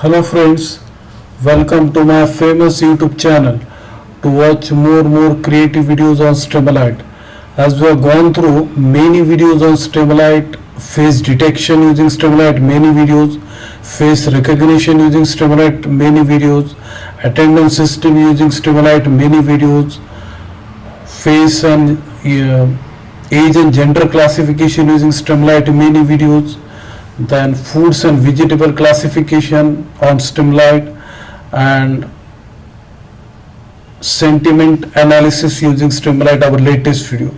Hello friends, welcome to my famous YouTube channel to watch more creative videos on Streamlit. As we have gone through many videos on Streamlit, face detection using Streamlit, many videos, face recognition using Streamlit, many videos, attendance system using Streamlit, many videos, face and age and gender classification using Streamlit, many videos, then foods and vegetable classification on Streamlit, and sentiment analysis using Streamlit, our latest video.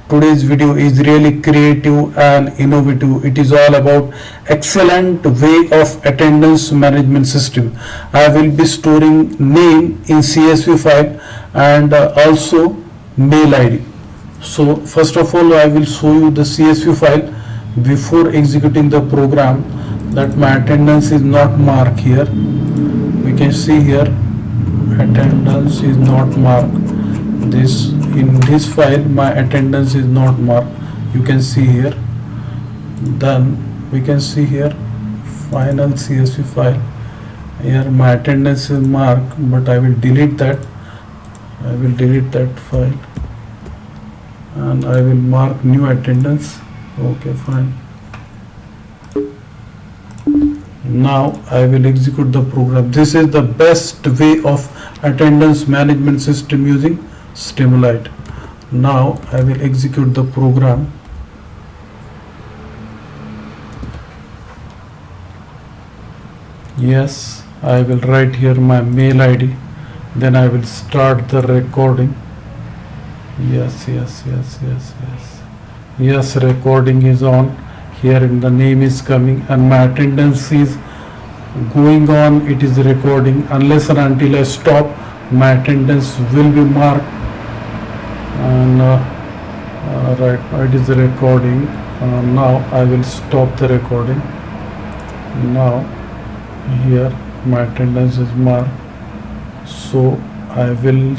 Today's video is really creative and innovative. It is all about excellent way of attendance management system. I will be storing name in CSV file and also mail ID. So first of all, I will show you the CSV file before executing the program, that my attendance is not marked here. We can see here attendance is not marked. This in this file my attendance is not marked. You can see here. Then we can see here final CSV file. Here my attendance is marked, but I will delete that. I will delete that file and I will mark new attendance. Okay, fine. Now I will execute the program. This is the best way of attendance management system using Streamlit. Now I will execute the program. Yes, I will write here my mail ID. Then I will start the recording. Yes, recording is on. Here in the name is coming and my attendance is going on. It is recording. Unless and until I stop, my attendance will be marked. And right, it is recording. Now I will stop the recording. Now here my attendance is marked. So I will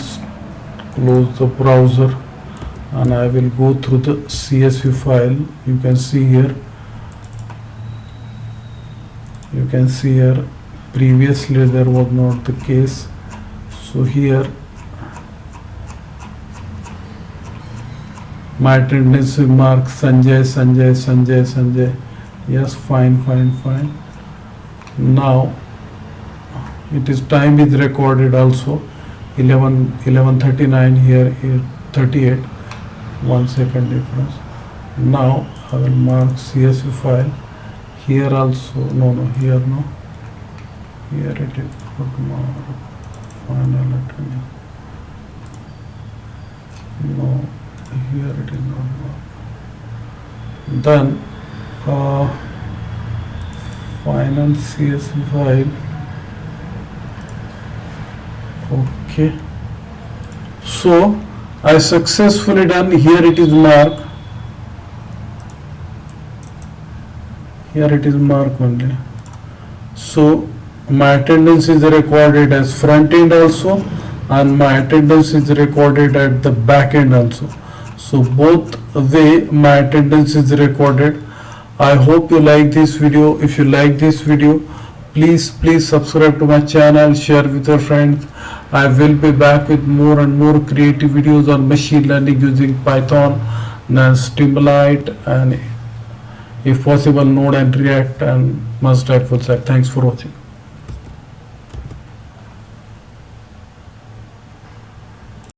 close the browser and I will go through the CSV file. You can see here previously there was not the case. So here my attendance is marked Sanjay. Yes, fine. Now it is time is recorded also. 11:39 here 38. 1 second difference. Now I will mark CSV file. Here also here it is not marked. Final attendance. No, here it is not marked. Then final CSV file. Okay, so I successfully done. Here it is marked. Here it is marked only. So my attendance is recorded as front end also, and my attendance is recorded at the back end also. So both way my attendance is recorded. I hope you like this video. If you like this video, please subscribe to my channel, share with your friends. I will be back with more and more creative videos on machine learning using Python and Streamlit, and if possible Node and React, and must add full stack. Thanks for watching.